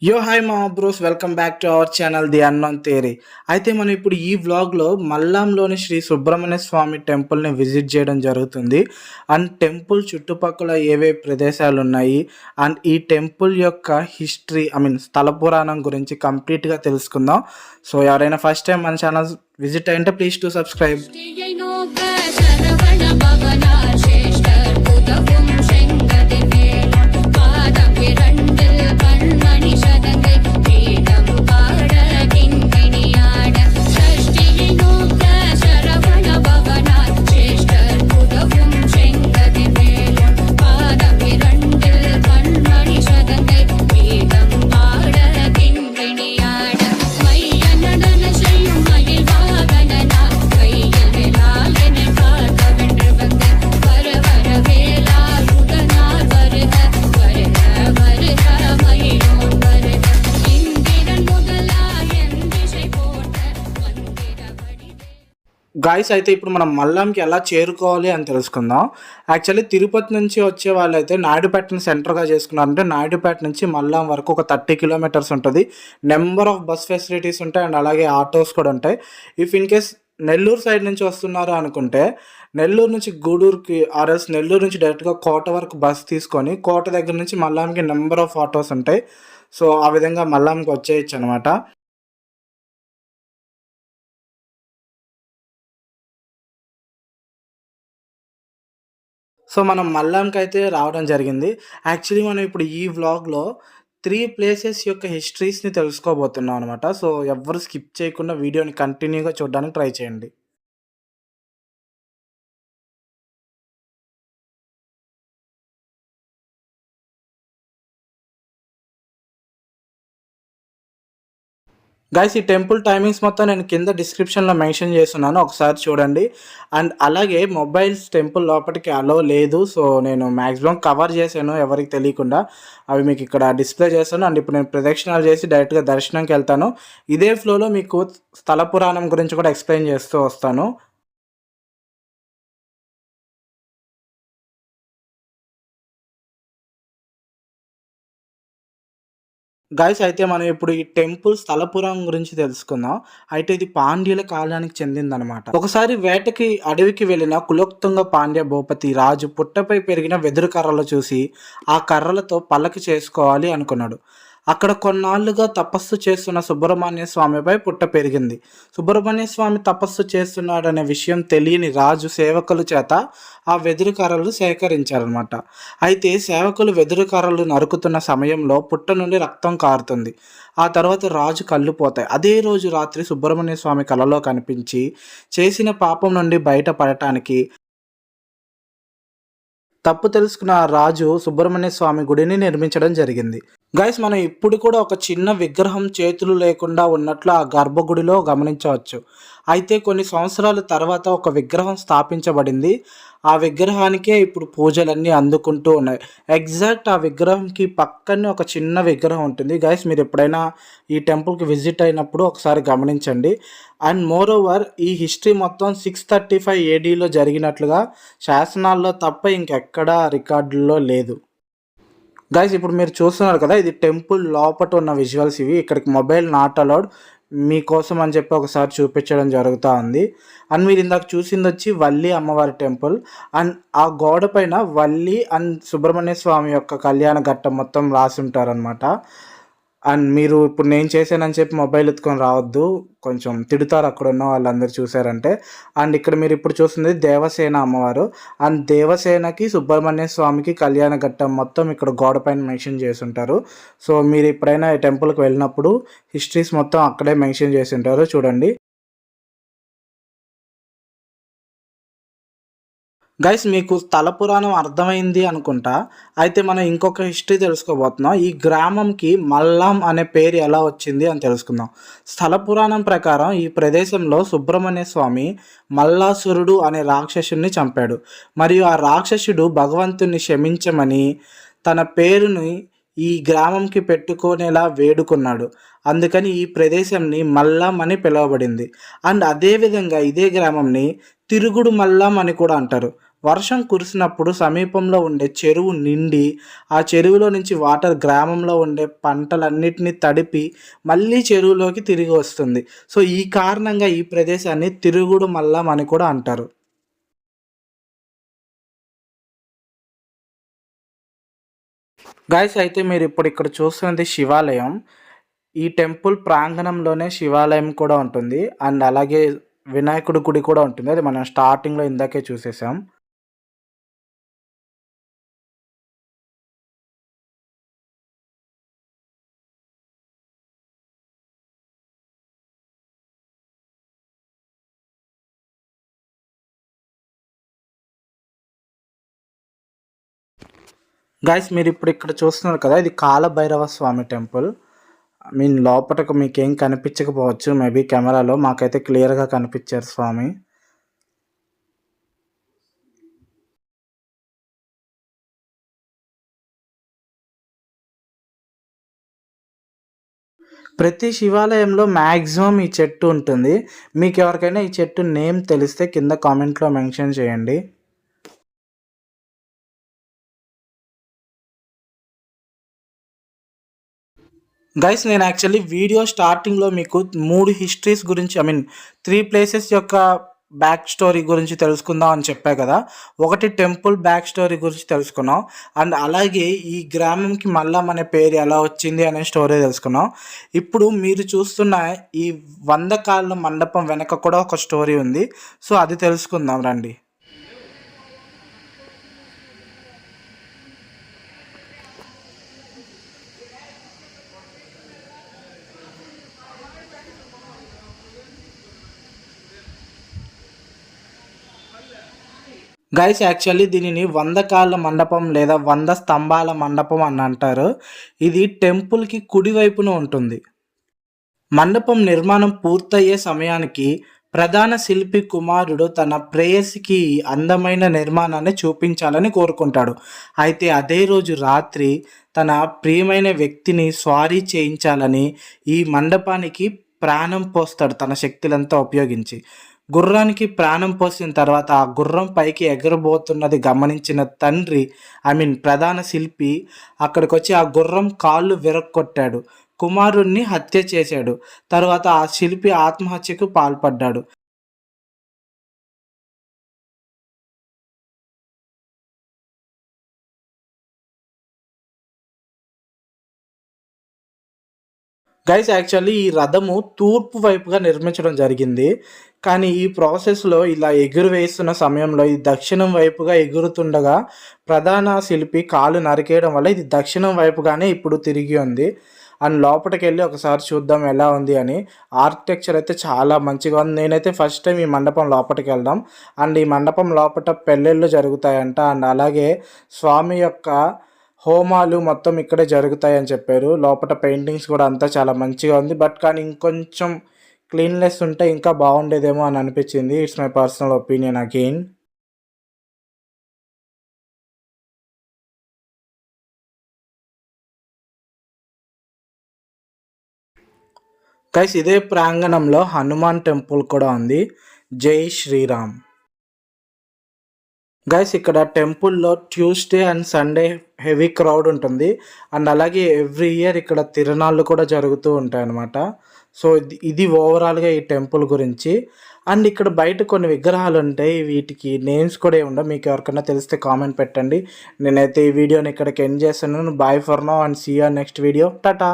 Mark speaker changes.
Speaker 1: యో హాయ్ మా bros, welcome back to our channel the unknown theory. అయితే మనం ఇప్పుడు ఈ వ్లాగ్లో మల్లాంలోని శ్రీ సుబ్రహ్మణ్య స్వామి టెంపుల్ని విజిట్ చేయడం జరుగుతుంది. అండ్ టెంపుల్ చుట్టుపక్కల ఏవే ప్రదేశాలు ఉన్నాయి అండ్ ఈ టెంపుల్ యొక్క హిస్టరీ స్థల పురాణం గురించి కంప్లీట్గా తెలుసుకుందాం. సో ఎవరైనా ఫస్ట్ టైం మన ఛానల్ విజిట్ అయ్యింటే ప్లీజ్ టు సబ్స్క్రైబ్. గాయస్, అయితే ఇప్పుడు మనం మల్లంకి ఎలా చేరుకోవాలి అని తెలుసుకుందాం. యాక్చువల్లీ తిరుపతి నుంచి వచ్చే వాళ్ళైతే నాయుడుపేటని సెంటర్గా చేసుకున్నారంటే నాయుడుపేట నుంచి మల్లం వరకు ఒక 30 కిలోమీటర్స్ ఉంటుంది. నెంబర్ ఆఫ్ బస్ ఫెసిలిటీస్ ఉంటాయి అండ్ అలాగే ఆటోస్ కూడా ఉంటాయి. If in case Nellore side నుంచి వస్తున్నారు అనుకుంటే నెల్లూరు నుంచి గూడూరుకి ఆర్ఎస్ నెల్లూరు నుంచి డైరెక్ట్గా కోట వరకు బస్ తీసుకొని కోట దగ్గర నుంచి మల్లంకి నెంబర్ ఆఫ్ ఆటోస్ ఉంటాయి. సో ఆ విధంగా మల్లంకి వచ్చేయచ్చు అనమాట. సో మనం మల్లంకైతే రావడం జరిగింది. యాక్చువల్లీ మనం ఇప్పుడు ఈ వ్లాగ్‌లో 3 ప్లేసెస్ యొక్క హిస్టరీస్‌ని తెలుసుకోబోతున్నాం అనమాట. సో ఎవ్వరు స్కిప్ చేయకుండా వీడియోని కంటిన్యూగా చూడడానికి ట్రై చేయండి. గైస్, ఈ టెంపుల్ టైమింగ్స్ మొత్తం నేను కింద డిస్క్రిప్షన్‌లో మెన్షన్ చేస్తున్నాను. ఒకసారి చూడండి. అండ్ అలాగే మొబైల్స్ టెంపుల్ లోపటికి అలో లేదు. సో నేను మాక్సిమం కవర్ చేశాను ఎవరికీ తెలియకుండా. అవి మీకు ఇక్కడ డిస్ప్లే చేస్తాను. అండ్ ఇప్పుడు నేను ప్రదక్షిణాలు చేసి డైరెక్ట్‌గా దర్శనంకి వెళ్తాను. ఇదే ఫ్లోలో మీకు స్థల పురాణం గురించి కూడా ఎక్స్‌ప్లెయిన్ చేస్తూ వస్తాను. గైస్, అయితే మనం ఇప్పుడు ఈ టెంపుల్ స్థల పురాణం గురించి తెలుసుకుందాం. అయితే ఇది పాండ్యుల కాలానికి చెందిందనమాట. ఒకసారి వేటకి అడవికి వెళ్ళిన కులోత్తుంగ పాండ్య భూపతి రాజు పుట్టపై పెరిగిన వెదురు కర్రలు చూసి ఆ కర్రలతో పల్లకి చేసుకోవాలి అనుకున్నాడు. అక్కడ కొన్నాళ్లుగా తపస్సు చేస్తున్న సుబ్రహ్మణ్య స్వామిపై పుట్ట పెరిగింది. సుబ్రహ్మణ్య స్వామి తపస్సు చేస్తున్నాడనే విషయం తెలియని రాజు సేవకుల చేత ఆ వెదురు కర్రలు సేకరించారనమాట. అయితే సేవకులు వెదురు కర్రలు నరుకుతున్న సమయంలో పుట్ట నుండి రక్తం కారుతుంది. ఆ తర్వాత రాజు కళ్ళు పోతాయి. అదే రోజు రాత్రి సుబ్రహ్మణ్య స్వామి కలలో కనిపించి చేసిన పాపం నుండి బయటపడటానికి తప్పు తెలుసుకున్న ఆ రాజు సుబ్రహ్మణ్య స్వామి గుడిని నిర్మించడం జరిగింది. గైస్, మనం ఇప్పుడు కూడా ఒక చిన్న విగ్రహం చేతులు లేకుండా ఉన్నట్లు ఆ గర్భగుడిలో గమనించవచ్చు. అయితే కొన్ని సంవత్సరాల తర్వాత ఒక విగ్రహం స్థాపించబడింది. ఆ విగ్రహానికే ఇప్పుడు పూజలన్నీ అందుకుంటూ ఉన్నాయి. ఎగ్జాక్ట్ ఆ విగ్రహంకి పక్కనే ఒక చిన్న విగ్రహం ఉంటుంది. గైస్, మీరు ఎప్పుడైనా ఈ టెంపుల్కి విజిట్ అయినప్పుడు ఒకసారి గమనించండి. అండ్ మోర్ ఓవర్ ఈ హిస్టరీ మొత్తం 635 ఏడీలో జరిగినట్లుగా శాసనాల్లో తప్ప ఇంకెక్కడా రికార్డుల్లో లేదు. గైస్, ఇప్పుడు మీరు చూస్తున్నారు కదా, ఇది టెంపుల్ లోపట ఉన్న విజువల్స్ ఇవి. ఇక్కడికి మొబైల్ నాట్ అలౌడ్. మీకోసం అని చెప్పి ఒకసారి చూపించడం జరుగుతూ ఉంది. అండ్ మీరు ఇందాక చూసింది వచ్చి వల్లి అమ్మవారి టెంపుల్. అండ్ ఆ గోడ పైన వల్లి అండ్ సుబ్రహ్మణ్య స్వామి యొక్క కళ్యాణ ఘట్టం మొత్తం రాసి ఉంటారనమాట. అండ్ మీరు ఇప్పుడు నేను చేశానని చెప్పి మొబైల్ ఎత్తుకొని రావద్దు, కొంచెం తిడతారు అక్కడ ఉన్న వాళ్ళందరూ చూసారంటే. అండ్ ఇక్కడ మీరు ఇప్పుడు చూస్తుంది దేవసేన అమ్మవారు. అండ్ దేవసేనకి సుబ్రహ్మణ్య స్వామికి కళ్యాణ ఘట్టం మొత్తం ఇక్కడ గోడ పైన మెన్షన్ చేసి ఉంటారు. సో మీరు ఎప్పుడైనా ఈ టెంపుల్కి వెళ్ళినప్పుడు హిస్టరీస్ మొత్తం అక్కడే మెన్షన్ చేసి ఉంటారు, చూడండి. గైస్, మీకు స్థల పురాణం అర్థమైంది అనుకుంటా. అయితే మనం ఇంకొక హిస్టరీ తెలుసుకోబోతున్నాం. ఈ గ్రామంకి మల్లాం అనే పేరు ఎలా వచ్చింది అని తెలుసుకుందాం. స్థల పురాణం ప్రకారం ఈ ప్రదేశంలో సుబ్రహ్మణ్య స్వామి మల్లాసురుడు అనే రాక్షసుని చంపాడు. మరియు ఆ రాక్షసుడు భగవంతుని క్షమించమని తన పేరుని ఈ గ్రామంకి పెట్టుకునేలా వేడుకున్నాడు. అందుకని ఈ ప్రదేశంని మల్లాం అని పిలువబడింది. అండ్ అదేవిధంగా ఇదే గ్రామంని తిరుగుడు మల్లాం అని కూడా అంటారు. వర్షం కురిసినప్పుడు సమీపంలో ఉండే చెరువు నిండి ఆ చెరువులో నుంచి వాటర్ గ్రామంలో ఉండే పంటలన్నిటిని తడిపి మళ్ళీ చెరువులోకి తిరిగి వస్తుంది. సో ఈ కారణంగా ఈ ప్రదేశాన్ని తిరుగుడు మల్లం అని కూడా అంటారు. గైస్ అయితే మీరు ఇప్పుడు ఇక్కడ చూస్తున్నది శివాలయం. ఈ టెంపుల్ ప్రాంగణంలోనే శివాలయం కూడా ఉంటుంది. అండ్ అలాగే వినాయకుడి గుడి కూడా ఉంటుంది. అది మనం స్టార్టింగ్‌లో ఇందాకే చూసేసాం. గైస్ మీరు ఇప్పుడు ఇక్కడ చూస్తున్నారు కదా! ఇది కాలభైరవ స్వామి టెంపుల్. లోపటకు మీకేం కనిపించకపోవచ్చు మేబీ కెమెరాలో. మాకైతే క్లియర్‌గా కనిపించారు స్వామి. ప్రతి శివాలయంలో మాక్సిమం ఈ చెట్టు ఉంటుంది. మీకెవరికైనా ఈ చెట్టు నేమ్ తెలిస్తే కింద కామెంట్‌లో మెన్షన్ చేయండి. గైస్ నేను యాక్చువల్లీ వీడియో స్టార్టింగ్‌లో మీకు 3 హిస్టరీస్ గురించి 3 ప్లేసెస్ యొక్క బ్యాక్ స్టోరీ గురించి తెలుసుకుందాం అని చెప్పా కదా! ఒకటి టెంపుల్ బ్యాక్ స్టోరీ గురించి తెలుసుకున్నాం. అండ్ అలాగే ఈ గ్రామంకి మల్లం అనే పేరు ఎలా వచ్చింది అనే స్టోరీ తెలుసుకున్నాం. ఇప్పుడు మీరు చూస్తున్న ఈ 100 కాళ్ళ మండపం వెనక కూడా ఒక స్టోరీ ఉంది. సో అది తెలుసుకుందాం రండి. గైస్ యాక్చువల్లీ దీనిని 100 కాళ్ళ మండపం లేదా 100 స్తంభాల మండపం అని అంటారు. ఇది టెంపుల్‌కి కుడివైపున ఉంటుంది. మండపం నిర్మాణం పూర్తయ్యే సమయానికి ప్రధాన శిల్పి కుమారుడు తన ప్రేయసికి అందమైన నిర్మాణాన్ని చూపించాలని కోరుకుంటాడు. అయితే అదే రోజు రాత్రి తన ప్రియమైన వ్యక్తిని స్వారీ చేయించాలని ఈ మండపానికి ప్రాణం పోస్తాడు తన శక్తులంతా ఉపయోగించి. గుర్రానికి ప్రాణం పోసిన తర్వాత ఆ గుర్రం పైకి ఎగరబోతున్నది గమనించిన తండ్రి ప్రధాన శిల్పి అక్కడికొచ్చి ఆ గుర్రం కాళ్ళు విరగ్గొట్టాడు. కుమారుణ్ణి హత్య చేశాడు. తర్వాత ఆ శిల్పి ఆత్మహత్యకు పాల్పడ్డాడు. గైస్ యాక్చువల్లీ ఈ రథము తూర్పు వైపుగా నిర్మించడం జరిగింది. కానీ ఈ ప్రాసెస్‌లో ఇలా ఎగురవేస్తున్న సమయంలో ఇది దక్షిణం వైపుగా ఎగురుతుండగా ప్రధాన శిల్పి కాలు నరికేయడం వల్ల ఇది దక్షిణం వైపుగానే ఇప్పుడు తిరిగి ఉంది. అండ్ లోపటికెళ్ళి ఒకసారి చూద్దాం ఎలా ఉంది అని. ఆర్కిటెక్చర్ అయితే చాలా మంచిగా ఉంది. నేనైతే ఫస్ట్ టైం ఈ మండపం లోపటికెళ్దాం. అండ్ ఈ మండపం లోపట పెళ్ళిళ్ళు జరుగుతాయంట. అండ్ అలాగే స్వామి యొక్క హోమాలు మొత్తం ఇక్కడే జరుగుతాయని చెప్పారు. లోపట పెయింటింగ్స్ కూడా అంతా చాలా మంచిగా ఉంది. కానీ ఇంకొంచెం క్లీన్‌నెస్ ఉంటే ఇంకా బాగుండేదేమో అని అనిపించింది. It's my personal opinion again. Guys ఇదే ప్రాంగణంలో హనుమాన్ టెంపుల్ కూడా ఉంది. జై శ్రీరామ్. గైస్ ఇక్కడ టెంపుల్‌లో Tuesday and Sunday heavy crowd ఉంటుంది. అండ్ అలాగే ఎవ్రీ ఇయర్ ఇక్కడ తిరునాళ్ళు కూడా జరుగుతూ ఉంటాయన్నమాట. సో ఇది ఓవరాల్‌గా ఈ టెంపుల్ గురించి. అండ్ ఇక్కడ బయట కొన్ని విగ్రహాలు ఉంటాయి. వీటికి నేమ్స్ కూడా ఏమి ఉండవు. మీకు ఎవరికైనా తెలిస్తే కామెంట్ పెట్టండి. నేనైతే ఈ వీడియోని ఇక్కడికి ఎండ్ చేస్తున్నాను. Bye for now and see you next video. Tata.